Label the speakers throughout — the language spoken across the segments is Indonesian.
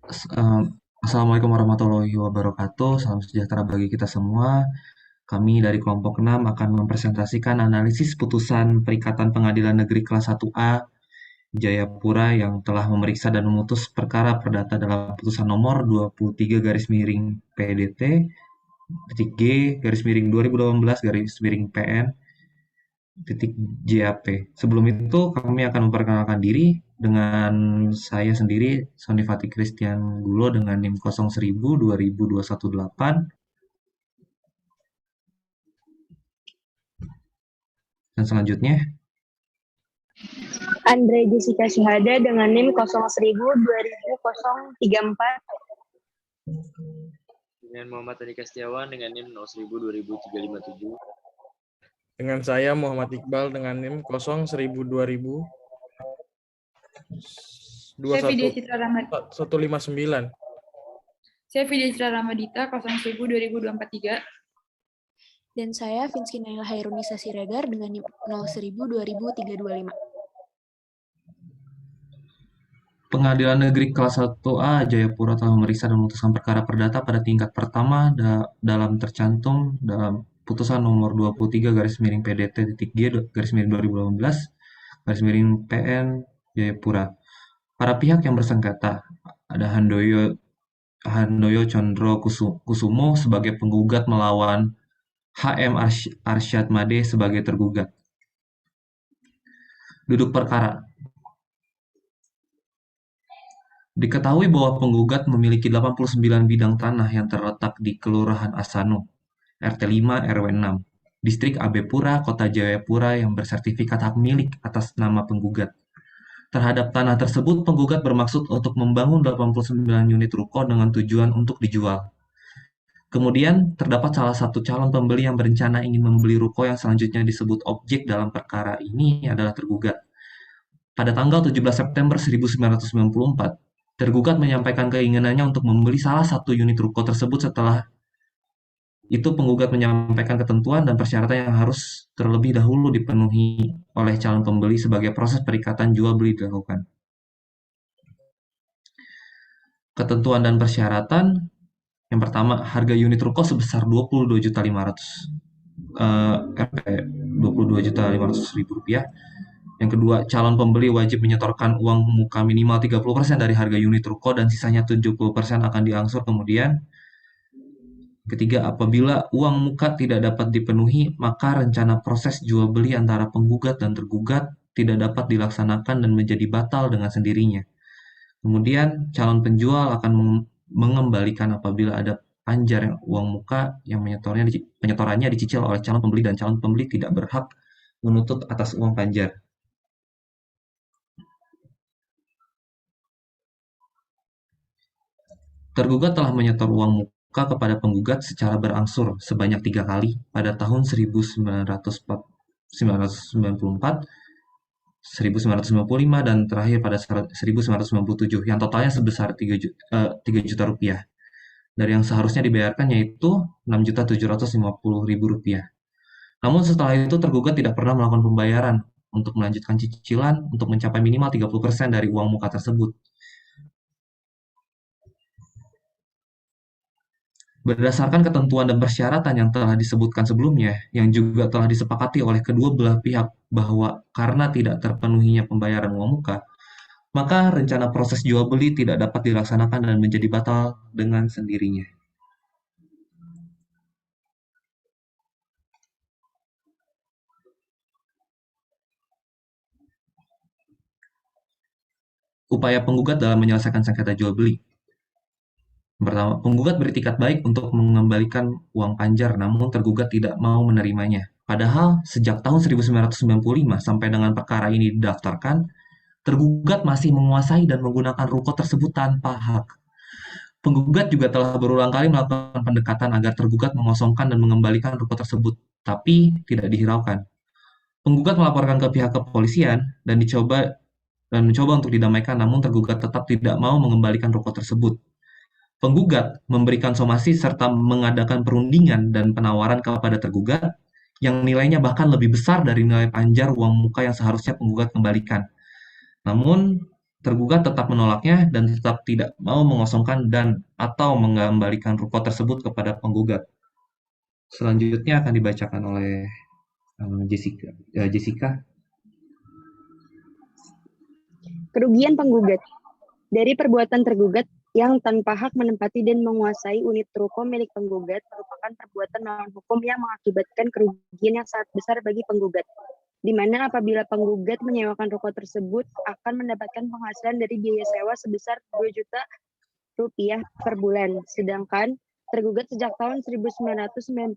Speaker 1: As- eh, Assalamualaikum warahmatullahi wabarakatuh. Salam sejahtera bagi kita semua. Kami dari kelompok 6 akan mempresentasikan analisis putusan Perikatan Pengadilan Negeri Kelas 1A Jayapura yang telah memeriksa dan memutus perkara perdata dalam putusan nomor 23 garis miring PDT titik G garis miring 2018 garis miring PN titik JAP. Sebelum itu kami akan memperkenalkan diri dengan saya sendiri, Sony Fatih Christian Gulo dengan NIM 01 2018. Dan selanjutnya,
Speaker 2: Andre Jessica Syahada dengan NIM 01.000-2034.
Speaker 3: Dengan Muhammad Andika Setiawan dengan NIM 01.000-2357.
Speaker 4: Dengan saya Muhammad Iqbal dengan NIM 01.000-2000
Speaker 5: Saya Vidya Citra Ramad.
Speaker 4: 159.
Speaker 5: Saya Vidya Citra Ramadita 01.000-2023.
Speaker 6: Dan saya Vinsky Naila Hairunisa Siregar dengan NIM 01.000-2325.
Speaker 1: Pengadilan Negeri Kelas 1A Jayapura telah memeriksa dan memutuskan perkara perdata pada tingkat pertama dalam tercantum dalam putusan nomor 23 garis miring PDT titik G garis miring 2018 garis miring PN Jayapura. Para pihak yang bersengketa ada Handoyo Condro Kusumo sebagai penggugat melawan HM Arsyad Made sebagai tergugat. Duduk perkara. Diketahui bahwa penggugat memiliki 89 bidang tanah yang terletak di Kelurahan Asano, RT 5 RW 6, Distrik AB Pura, Kota Jayapura yang bersertifikat hak milik atas nama penggugat. Terhadap tanah tersebut, penggugat bermaksud untuk membangun 89 unit ruko dengan tujuan untuk dijual. Kemudian, terdapat salah satu calon pembeli yang berencana ingin membeli ruko yang selanjutnya disebut objek dalam perkara ini adalah tergugat. Pada tanggal 17 September 1994, tergugat menyampaikan keinginannya untuk membeli salah satu unit ruko tersebut. Setelah itu penggugat menyampaikan ketentuan dan persyaratan yang harus terlebih dahulu dipenuhi oleh calon pembeli sebagai proses perikatan jual beli dilakukan. Ketentuan dan persyaratan yang pertama, harga unit ruko sebesar 22.500.000 Rp 22.500.000 rupiah. Yang kedua, calon pembeli wajib menyetorkan uang muka minimal 30% dari harga unit ruko dan sisanya 70% akan diangsur kemudian. Ketiga, apabila uang muka tidak dapat dipenuhi, maka rencana proses jual beli antara penggugat dan tergugat tidak dapat dilaksanakan dan menjadi batal dengan sendirinya. Kemudian, calon penjual akan mengembalikan apabila ada panjar yang uang muka yang penyetorannya dicicil oleh calon pembeli dan calon pembeli tidak berhak menuntut atas uang panjar. Tergugat telah menyetor uang muka kepada penggugat secara berangsur sebanyak 3 kali pada tahun 1994, 1995, dan terakhir pada 1997 yang totalnya sebesar 3 juta rupiah. Dari yang seharusnya dibayarkan yaitu 6.750.000 rupiah. Namun setelah itu tergugat tidak pernah melakukan pembayaran untuk melanjutkan cicilan untuk mencapai minimal 30% dari uang muka tersebut. Berdasarkan ketentuan dan persyaratan yang telah disebutkan sebelumnya, yang juga telah disepakati oleh kedua belah pihak bahwa karena tidak terpenuhinya pembayaran uang muka, maka rencana proses jual beli tidak dapat dilaksanakan dan menjadi batal dengan sendirinya. Upaya penggugat dalam menyelesaikan sengketa jual beli. Pertama, penggugat beritikat baik untuk mengembalikan uang panjar, namun tergugat tidak mau menerimanya. Padahal sejak tahun 1995 sampai dengan perkara ini didaftarkan, tergugat masih menguasai dan menggunakan ruko tersebut tanpa hak. Penggugat juga telah berulang kali melakukan pendekatan agar tergugat mengosongkan dan mengembalikan ruko tersebut, tapi tidak dihiraukan. Penggugat melaporkan ke pihak kepolisian dan mencoba untuk didamaikan, namun tergugat tetap tidak mau mengembalikan ruko tersebut. Penggugat memberikan somasi serta mengadakan perundingan dan penawaran kepada tergugat yang nilainya bahkan lebih besar dari nilai panjar uang muka yang seharusnya penggugat kembalikan. Namun, Tergugat tetap menolaknya dan tetap tidak mau mengosongkan dan atau mengembalikan ruko tersebut kepada penggugat. Selanjutnya akan dibacakan oleh Jessica. Jessica.
Speaker 2: Kerugian penggugat. Dari perbuatan tergugat yang tanpa hak menempati dan menguasai unit ruko milik penggugat merupakan perbuatan melawan hukum yang mengakibatkan kerugian yang sangat besar bagi penggugat. Di mana apabila penggugat menyewakan ruko tersebut akan mendapatkan penghasilan dari biaya sewa sebesar 2 juta rupiah per bulan. Sedangkan tergugat sejak tahun 1995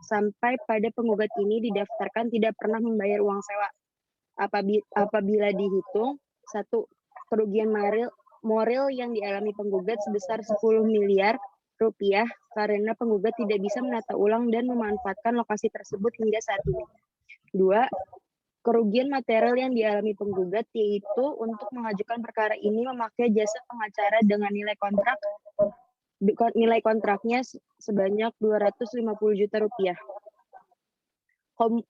Speaker 2: sampai pada penggugat ini didaftarkan tidak pernah membayar uang sewa. Apabila dihitung, 1. Kerugian moral yang dialami penggugat sebesar 10 miliar rupiah karena penggugat tidak bisa menata ulang dan memanfaatkan lokasi tersebut hingga saat ini. 2. Kerugian material yang dialami penggugat yaitu untuk mengajukan perkara ini memakai jasa pengacara dengan nilai kontraknya sebanyak 250 juta rupiah.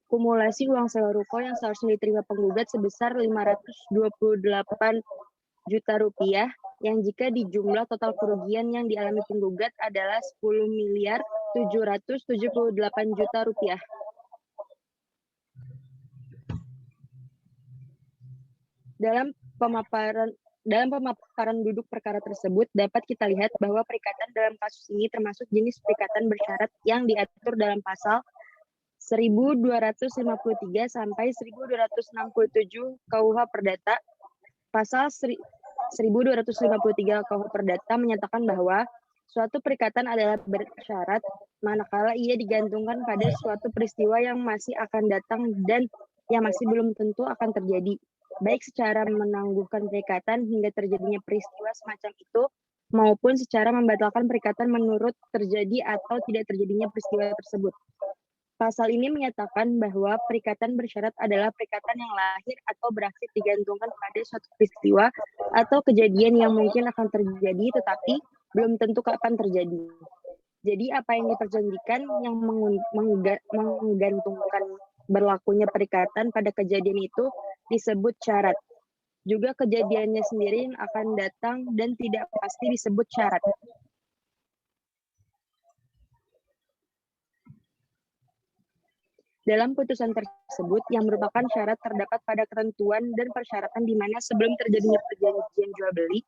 Speaker 2: Kumulasi uang sewa ruko yang seharusnya diterima penggugat sebesar 528 juta rupiah yang jika dijumlah total kerugian yang dialami penggugat adalah 10 miliar 778 juta rupiah. Dalam pemaparan duduk perkara tersebut dapat kita lihat bahwa perikatan dalam kasus ini termasuk jenis perikatan bersyarat yang diatur dalam pasal 1253 sampai 1267 KUH Perdata. Pasal 1253 KUH Perdata menyatakan bahwa suatu perikatan adalah bersyarat manakala ia digantungkan pada suatu peristiwa yang masih akan datang dan yang masih belum tentu akan terjadi, baik secara menangguhkan perikatan hingga terjadinya peristiwa semacam itu, maupun secara membatalkan perikatan menurut terjadi atau tidak terjadinya peristiwa tersebut. Pasal ini menyatakan bahwa perikatan bersyarat adalah perikatan yang lahir atau berakhir digantungkan pada suatu peristiwa atau kejadian yang mungkin akan terjadi tetapi belum tentu kapan terjadi. Jadi apa yang diperjanjikan yang menggantungkan berlakunya perikatan pada kejadian itu disebut syarat. Juga kejadiannya sendiri yang akan datang dan tidak pasti disebut syarat. Dalam putusan tersebut yang merupakan syarat terdapat pada ketentuan dan persyaratan di mana sebelum terjadinya perjanjian jual beli,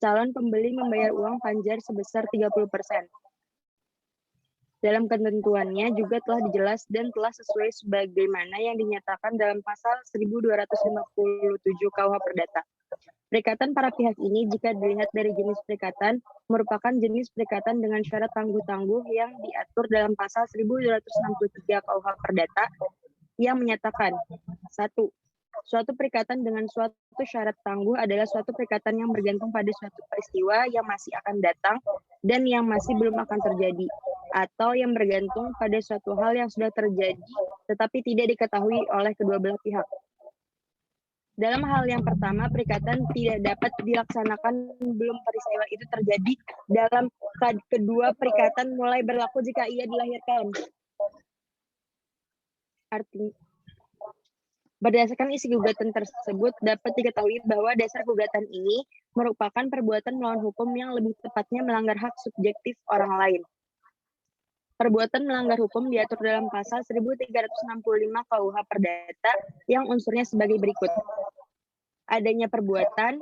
Speaker 2: calon pembeli membayar uang panjar sebesar 30%. Dalam ketentuannya juga telah dijelas dan telah sesuai sebagaimana yang dinyatakan dalam pasal 1257 KUH Perdata. Perikatan para pihak ini jika dilihat dari jenis perikatan merupakan jenis perikatan dengan syarat tangguh-tangguh yang diatur dalam pasal 1263 KUH Perdata yang menyatakan 1. Suatu perikatan dengan suatu syarat tangguh adalah suatu perikatan yang bergantung pada suatu peristiwa yang masih akan datang dan yang masih belum akan terjadi, atau yang bergantung pada suatu hal yang sudah terjadi tetapi tidak diketahui oleh kedua belah pihak. Dalam hal yang pertama, perikatan tidak dapat dilaksanakan belum peristiwa itu terjadi. Dalam kedua, perikatan mulai berlaku jika ia dilahirkan. Artinya, berdasarkan isi gugatan tersebut, dapat diketahui bahwa dasar gugatan ini merupakan perbuatan melawan hukum yang lebih tepatnya melanggar hak subjektif orang lain. Perbuatan melanggar hukum diatur dalam pasal 1365 KUH Perdata yang unsurnya sebagai berikut. Adanya perbuatan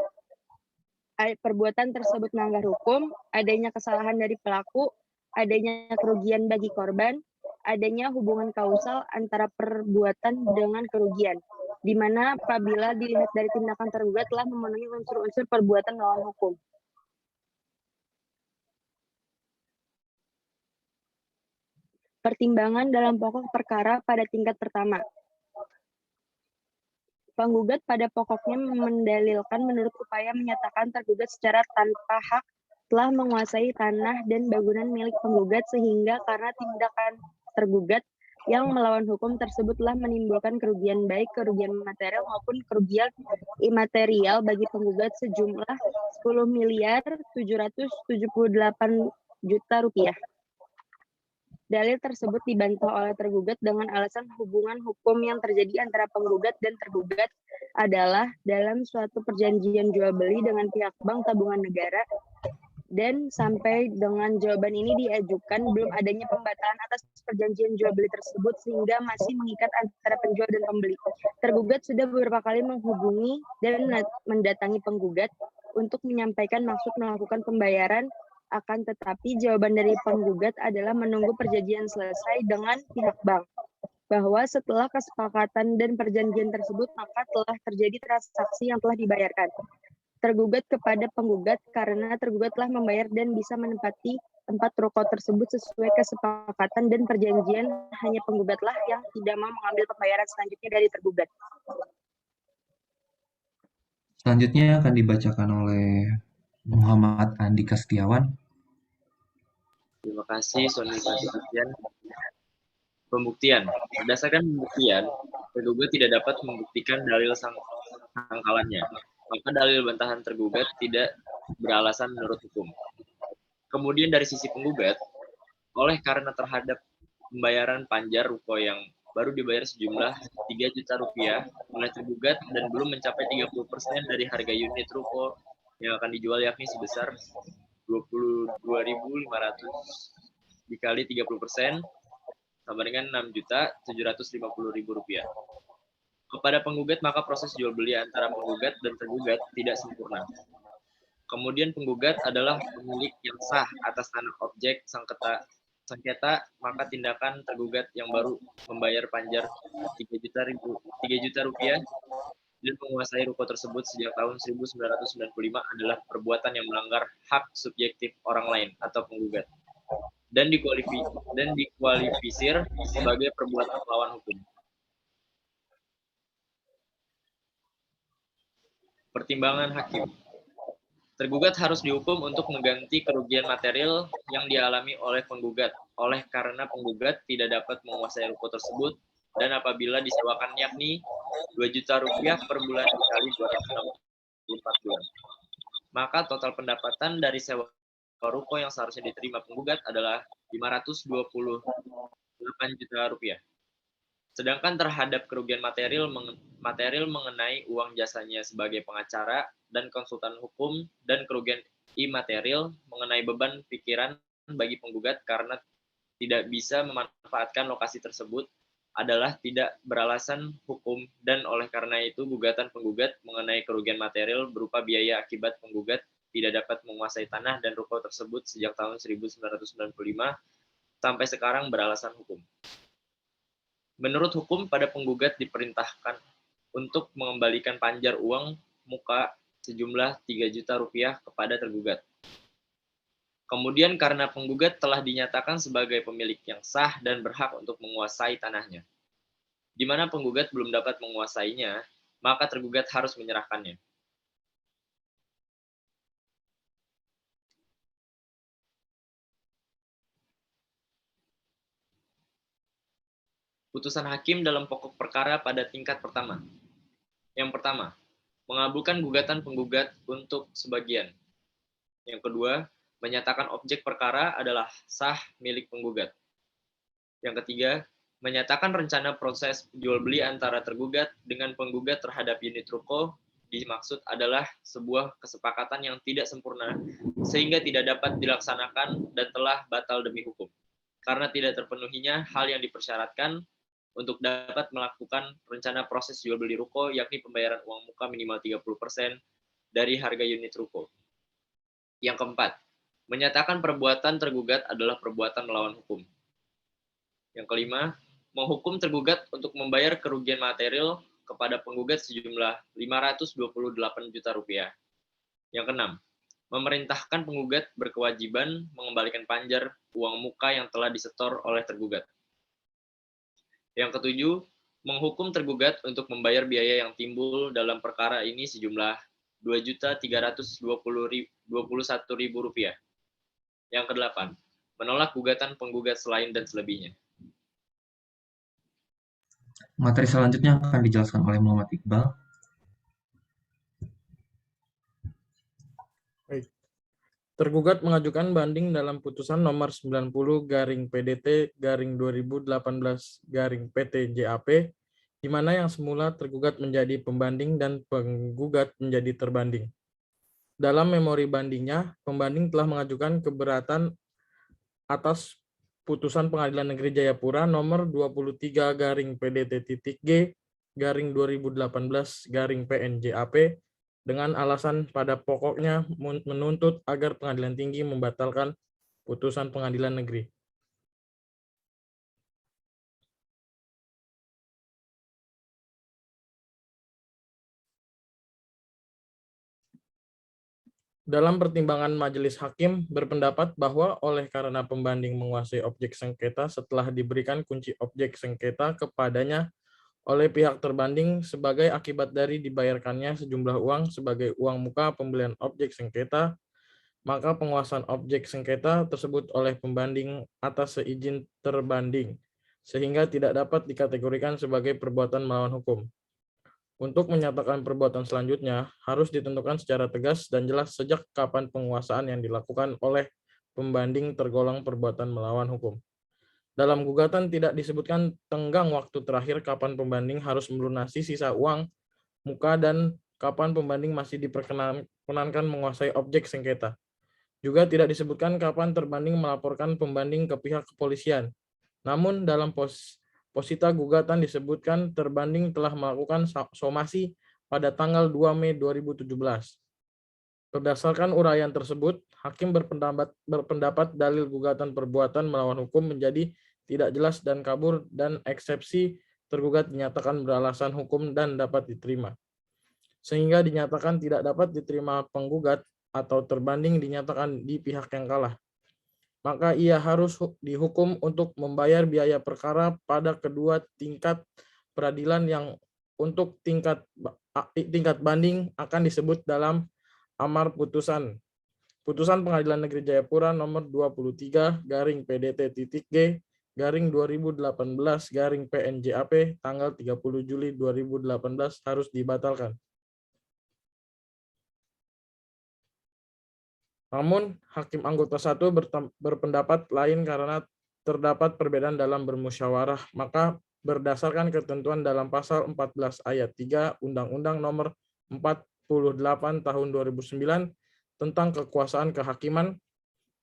Speaker 2: tersebut melanggar hukum, adanya kesalahan dari pelaku, adanya kerugian bagi korban, adanya hubungan kausal antara perbuatan dengan kerugian, di mana apabila dilihat dari tindakan tergugat telah memenuhi unsur-unsur perbuatan melawan hukum. Pertimbangan dalam pokok perkara pada tingkat pertama. Penggugat pada pokoknya mendalilkan menurut upaya menyatakan tergugat secara tanpa hak telah menguasai tanah dan bangunan milik penggugat sehingga karena tindakan tergugat yang melawan hukum tersebut telah menimbulkan kerugian baik kerugian material maupun kerugian imaterial bagi penggugat sejumlah 10 miliar 778 juta rupiah. Dalil tersebut dibantah oleh tergugat dengan alasan hubungan hukum yang terjadi antara penggugat dan tergugat adalah dalam suatu perjanjian jual beli dengan pihak Bank Tabungan Negara, dan sampai dengan jawaban ini diajukan belum adanya pembatalan atas perjanjian jual beli tersebut sehingga masih mengikat antara penjual dan pembeli. Tergugat sudah beberapa kali menghubungi dan mendatangi penggugat untuk menyampaikan maksud melakukan pembayaran, akan tetapi jawaban dari penggugat adalah menunggu perjanjian selesai dengan pihak bank, bahwa setelah kesepakatan dan perjanjian tersebut maka telah terjadi transaksi yang telah dibayarkan. Tergugat kepada penggugat karena tergugat telah membayar dan bisa menempati tempat ruko tersebut sesuai kesepakatan dan perjanjian, hanya penggugatlah yang tidak mau mengambil pembayaran selanjutnya dari tergugat.
Speaker 1: Selanjutnya akan dibacakan oleh Muhammad Andika Setiawan.
Speaker 3: Terima kasih, Sony Sebastian. Pembuktian. Berdasarkan pembuktian, tergugat tidak dapat membuktikan dalil sangkalannya, maka dalil bantahan tergugat tidak beralasan menurut hukum. Kemudian dari sisi penggugat, oleh karena terhadap pembayaran panjar ruko yang baru dibayar sejumlah 3 juta rupiah oleh tergugat dan belum mencapai 30% dari harga unit ruko yang akan dijual, yakni sebesar 22.500 dikali 30% sama dengan 6.750.000 rupiah. Kepada penggugat, maka proses jual beli antara penggugat dan tergugat tidak sempurna. Kemudian penggugat adalah pemilik yang sah atas tanah objek sengketa, maka tindakan tergugat yang baru membayar panjar 3 juta rupiah dan menguasai ruko tersebut sejak tahun 1995 adalah perbuatan yang melanggar hak subjektif orang lain atau penggugat dan dikualifisir sebagai perbuatan melawan hukum. Pertimbangan hakim. Tergugat harus dihukum untuk mengganti kerugian material yang dialami oleh penggugat, oleh karena penggugat tidak dapat menguasai ruko tersebut, dan apabila disewakan yakni 2 juta rupiah per bulan dikali 264 bulan. Maka total pendapatan dari sewa ruko yang seharusnya diterima penggugat adalah 528 juta rupiah. Sedangkan terhadap kerugian material mengenai uang jasanya sebagai pengacara dan konsultan hukum dan kerugian imaterial mengenai beban pikiran bagi penggugat karena tidak bisa memanfaatkan lokasi tersebut adalah tidak beralasan hukum, dan oleh karena itu gugatan penggugat mengenai kerugian material berupa biaya akibat penggugat tidak dapat menguasai tanah dan ruko tersebut sejak tahun 1995 sampai sekarang beralasan hukum. Menurut hukum, pada penggugat diperintahkan untuk mengembalikan panjar uang muka sejumlah 3 juta rupiah kepada tergugat. Kemudian karena penggugat telah dinyatakan sebagai pemilik yang sah dan berhak untuk menguasai tanahnya, di mana penggugat belum dapat menguasainya, maka tergugat harus menyerahkannya. Putusan hakim dalam pokok perkara pada tingkat pertama. Yang pertama, mengabulkan gugatan penggugat untuk sebagian. Yang kedua, menyatakan objek perkara adalah sah milik penggugat. Yang ketiga, menyatakan rencana proses jual beli antara tergugat dengan penggugat terhadap unit ruko dimaksud adalah sebuah kesepakatan yang tidak sempurna sehingga tidak dapat dilaksanakan dan telah batal demi hukum. Karena tidak terpenuhinya hal yang dipersyaratkan untuk dapat melakukan rencana proses jual beli ruko, yakni pembayaran uang muka minimal 30% dari harga unit ruko. Yang keempat, menyatakan perbuatan tergugat adalah perbuatan melawan hukum. Yang kelima, menghukum tergugat untuk membayar kerugian material kepada penggugat sejumlah 528 juta rupiah. Yang keenam, memerintahkan penggugat berkewajiban mengembalikan panjar uang muka yang telah disetor oleh tergugat. Yang ketujuh, menghukum tergugat untuk membayar biaya yang timbul dalam perkara ini sejumlah Rp2.321.000. Yang kedelapan, menolak gugatan penggugat selain dan selebihnya.
Speaker 1: Materi selanjutnya akan dijelaskan oleh Muhammad Iqbal.
Speaker 4: Baik. Tergugat mengajukan banding dalam putusan nomor 90/2018/PT di mana yang semula tergugat menjadi pembanding dan penggugat menjadi terbanding. Dalam memori bandingnya, pembanding telah mengajukan keberatan atas putusan Pengadilan Negeri Jayapura nomor 23/PDT-G/2018/PNJAP dengan alasan pada pokoknya menuntut agar Pengadilan Tinggi membatalkan putusan Pengadilan Negeri. Dalam pertimbangan majelis hakim berpendapat bahwa oleh karena pembanding menguasai objek sengketa setelah diberikan kunci objek sengketa kepadanya oleh pihak terbanding sebagai akibat dari dibayarkannya sejumlah uang sebagai uang muka pembelian objek sengketa, maka penguasaan objek sengketa tersebut oleh pembanding atas seizin terbanding, sehingga tidak dapat dikategorikan sebagai perbuatan melawan hukum. Untuk menyatakan perbuatan selanjutnya, harus ditentukan secara tegas dan jelas sejak kapan penguasaan yang dilakukan oleh pembanding tergolong perbuatan melawan hukum. Dalam gugatan tidak disebutkan tenggang waktu terakhir kapan pembanding harus melunasi sisa uang muka dan kapan pembanding masih diperkenankan menguasai objek sengketa. Juga tidak disebutkan kapan terbanding melaporkan pembanding ke pihak kepolisian. Namun dalam posita gugatan disebutkan terbanding telah melakukan somasi pada tanggal 2 Mei 2017. Berdasarkan uraian tersebut, hakim berpendapat dalil gugatan perbuatan melawan hukum menjadi tidak jelas dan kabur dan eksepsi tergugat dinyatakan beralasan hukum dan dapat diterima. Sehingga dinyatakan tidak dapat diterima penggugat atau terbanding dinyatakan di pihak yang kalah. Maka ia harus dihukum untuk membayar biaya perkara pada kedua tingkat peradilan yang untuk tingkat banding akan disebut dalam amar putusan. Putusan Pengadilan Negeri Jayapura nomor 23/PDT-G/2018/PNJAP tanggal 30 Juli 2018 harus dibatalkan. Namun, Hakim Anggota 1 berpendapat lain karena terdapat perbedaan dalam bermusyawarah, maka berdasarkan ketentuan dalam pasal 14 ayat 3 Undang-Undang Nomor 48 Tahun 2009 tentang kekuasaan kehakiman,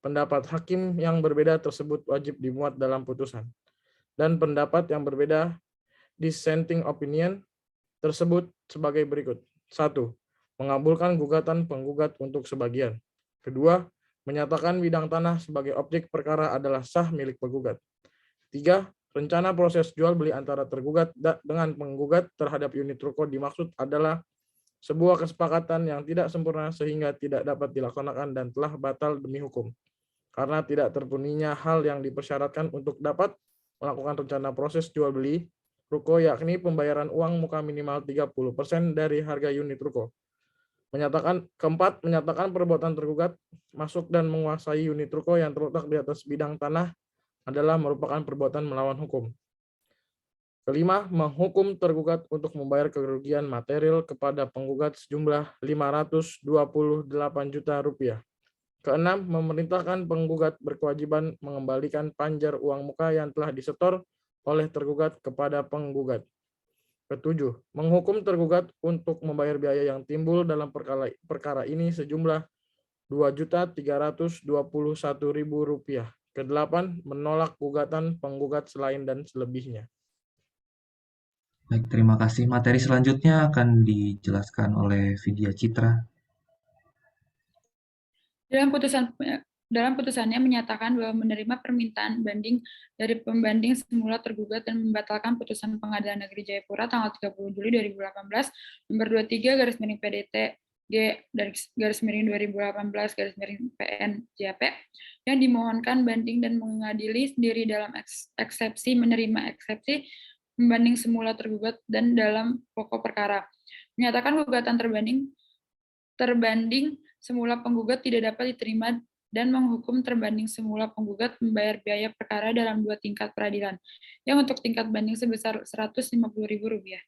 Speaker 4: pendapat hakim yang berbeda tersebut wajib dimuat dalam putusan. Dan pendapat yang berbeda, dissenting opinion, tersebut sebagai berikut. 1. Mengabulkan gugatan penggugat untuk sebagian. Kedua, menyatakan bidang tanah sebagai objek perkara adalah sah milik penggugat. 3. Rencana proses jual beli antara tergugat dengan penggugat terhadap unit ruko dimaksud adalah sebuah kesepakatan yang tidak sempurna sehingga tidak dapat dilaksanakan dan telah batal demi hukum. Karena tidak terpenuhinya hal yang dipersyaratkan untuk dapat melakukan rencana proses jual beli ruko, yakni pembayaran uang muka minimal 30% dari harga unit ruko. Keempat, menyatakan perbuatan tergugat masuk dan menguasai unit ruko yang terletak di atas bidang tanah adalah merupakan perbuatan melawan hukum. Kelima, menghukum tergugat untuk membayar kerugian material kepada penggugat sejumlah Rp528 juta. Keenam, memerintahkan penggugat berkewajiban mengembalikan panjar uang muka yang telah disetor oleh tergugat kepada penggugat. Ketujuh, menghukum tergugat untuk membayar biaya yang timbul dalam perkara ini sejumlah Rp2.321.000. Kedelapan, menolak gugatan penggugat selain dan selebihnya.
Speaker 1: Baik, terima kasih. Materi selanjutnya akan dijelaskan oleh Vidya Citra.
Speaker 5: Dalam putusannya menyatakan bahwa menerima permintaan banding dari pembanding semula tergugat dan membatalkan putusan Pengadilan Negeri Jayapura tanggal 30 Juli 2018 nomor 23/PDT G/2018/PNJAP yang dimohonkan banding dan mengadili sendiri dalam eksepsi menerima eksepsi pembanding semula tergugat dan dalam pokok perkara. Menyatakan gugatan terbanding semula penggugat tidak dapat diterima dan menghukum terbanding semula penggugat membayar biaya perkara dalam 2 tingkat peradilan, yang untuk tingkat banding sebesar Rp150.000.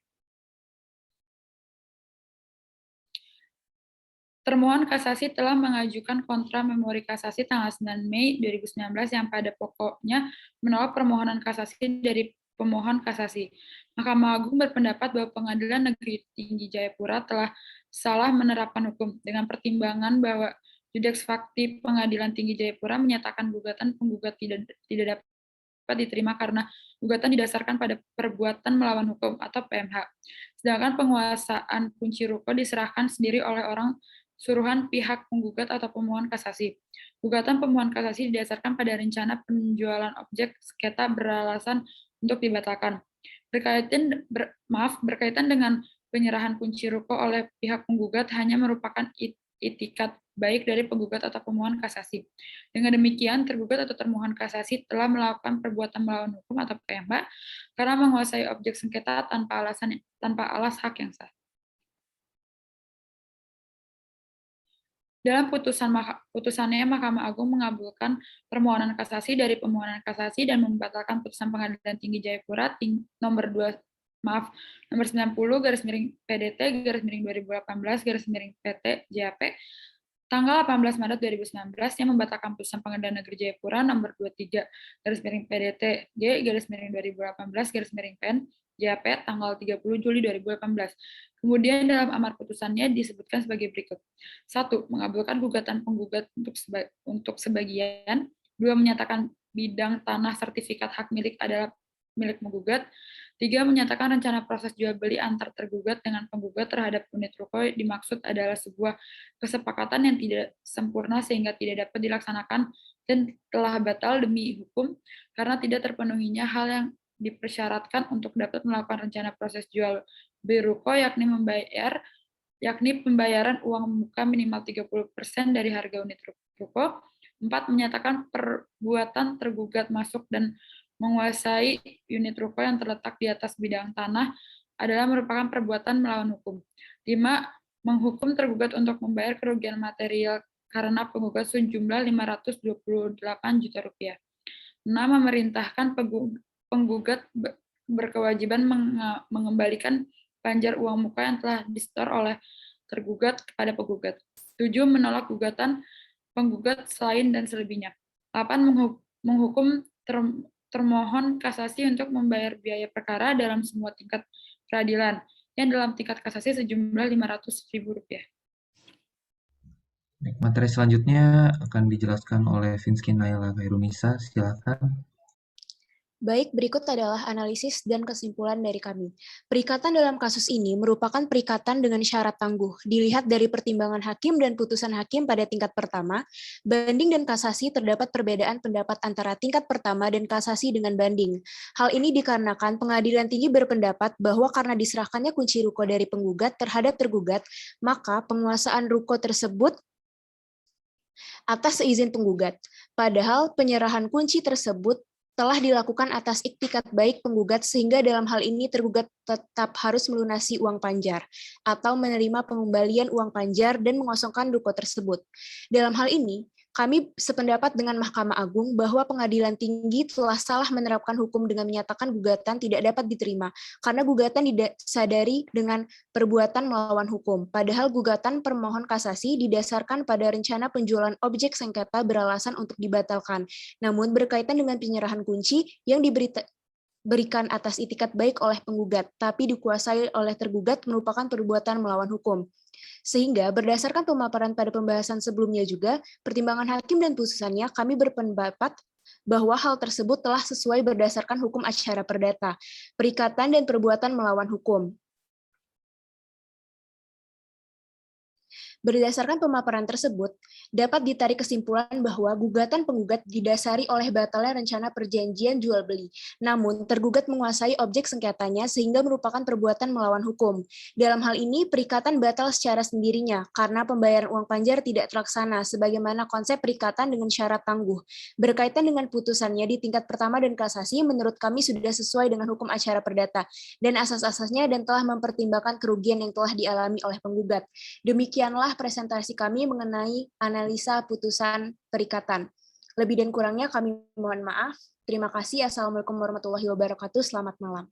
Speaker 5: Termohon kasasi telah mengajukan kontra memori kasasi tanggal 9 Mei 2019 yang pada pokoknya menolak permohonan kasasi dari pemohon kasasi. Mahkamah Agung berpendapat bahwa Pengadilan Negeri Tinggi Jayapura telah salah menerapkan hukum dengan pertimbangan bahwa Judeks Fakti Pengadilan Tinggi Jayapura menyatakan gugatan penggugat tidak dapat diterima karena gugatan didasarkan pada perbuatan melawan hukum atau PMH. Sedangkan penguasaan kunci ruko diserahkan sendiri oleh orang suruhan pihak penggugat atau pemohon kasasi. Gugatan pemohon kasasi didasarkan pada rencana penjualan objek sengketa beralasan untuk dibatalkan. Berkaitan dengan penyerahan kunci ruko oleh pihak penggugat hanya merupakan itikat baik dari penggugat atau pemohon kasasi. Dengan demikian, tergugat atau termohon kasasi telah melakukan perbuatan melawan hukum atau PMH karena menguasai objek sengketa tanpa alas hak yang sah. Dalam putusannya, Mahkamah Agung mengabulkan permohonan kasasi dari pemohonan kasasi dan membatalkan putusan Pengadilan Tinggi Jayapura nomor 90/PDT/2018/PT tanggal 18 Maret 2019 yang membatalkan putusan Pengadilan Negeri Jayapura nomor 23/PDT/G/2018/PN JAP tanggal 30 Juli 2018. Kemudian dalam amar putusannya disebutkan sebagai berikut. 1. Mengabulkan gugatan penggugat untuk sebagian. 2. Menyatakan bidang tanah sertifikat hak milik adalah milik menggugat. 3. Menyatakan rencana proses jual beli antar tergugat dengan penggugat terhadap unit ruko dimaksud adalah sebuah kesepakatan yang tidak sempurna sehingga tidak dapat dilaksanakan dan telah batal demi hukum karena tidak terpenuhinya hal yang dipersyaratkan untuk dapat melakukan rencana proses jual beli ruko yakni pembayaran uang muka minimal 30% dari harga unit ruko. 4. Menyatakan perbuatan tergugat masuk dan menguasai unit ruko yang terletak di atas bidang tanah adalah merupakan perbuatan melawan hukum. 5. Menghukum tergugat untuk membayar kerugian material karena penggugat sejumlah Rp528 juta. 6. Memerintahkan penggugat berkewajiban mengembalikan panjar uang muka yang telah disetor oleh tergugat kepada penggugat. 7. Menolak gugatan penggugat selain dan selebihnya. 8. Menghukum termohon kasasi untuk membayar biaya perkara dalam semua tingkat peradilan, yang dalam tingkat kasasi sejumlah Rp500.000.
Speaker 1: Materi selanjutnya akan dijelaskan oleh Finsky Naila Khairunisa. Silakan.
Speaker 6: Baik, berikut adalah analisis dan kesimpulan dari kami. Perikatan dalam kasus ini merupakan perikatan dengan syarat tangguh. Dilihat dari pertimbangan hakim dan putusan hakim pada tingkat pertama, banding dan kasasi terdapat perbedaan pendapat antara tingkat pertama dan kasasi dengan banding. Hal ini dikarenakan Pengadilan Tinggi berpendapat bahwa karena diserahkannya kunci ruko dari penggugat terhadap tergugat, maka penguasaan ruko tersebut atas seizin penggugat. Padahal penyerahan kunci tersebut telah dilakukan atas iktikat baik penggugat sehingga dalam hal ini tergugat tetap harus melunasi uang panjar atau menerima pengembalian uang panjar dan mengosongkan ruko tersebut. Dalam hal ini, kami sependapat dengan Mahkamah Agung bahwa Pengadilan Tinggi telah salah menerapkan hukum dengan menyatakan gugatan tidak dapat diterima karena gugatan disadari dengan perbuatan melawan hukum. Padahal gugatan permohon kasasi didasarkan pada rencana penjualan objek sengketa beralasan untuk dibatalkan. Namun berkaitan dengan penyerahan kunci yang diberikan atas itikat baik oleh penggugat, tapi dikuasai oleh tergugat merupakan perbuatan melawan hukum. Sehingga berdasarkan pemaparan pada pembahasan sebelumnya juga, pertimbangan hakim dan putusannya kami berpendapat bahwa hal tersebut telah sesuai berdasarkan hukum acara perdata, perikatan dan perbuatan melawan hukum. Berdasarkan pemaparan tersebut, dapat ditarik kesimpulan bahwa gugatan penggugat didasari oleh batalnya rencana perjanjian jual beli. Namun, tergugat menguasai objek sengketanya sehingga merupakan perbuatan melawan hukum. Dalam hal ini, perikatan batal secara sendirinya karena pembayaran uang panjar tidak terlaksana sebagaimana konsep perikatan dengan syarat tangguh. Berkaitan dengan putusannya di tingkat pertama dan kasasi, menurut kami sudah sesuai dengan hukum acara perdata dan asas-asasnya dan telah mempertimbangkan kerugian yang telah dialami oleh penggugat. Demikianlah presentasi kami mengenai analisa putusan perikatan. Lebih dan kurangnya kami mohon maaf. Terima kasih. Assalamualaikum warahmatullahi wabarakatuh. Selamat malam.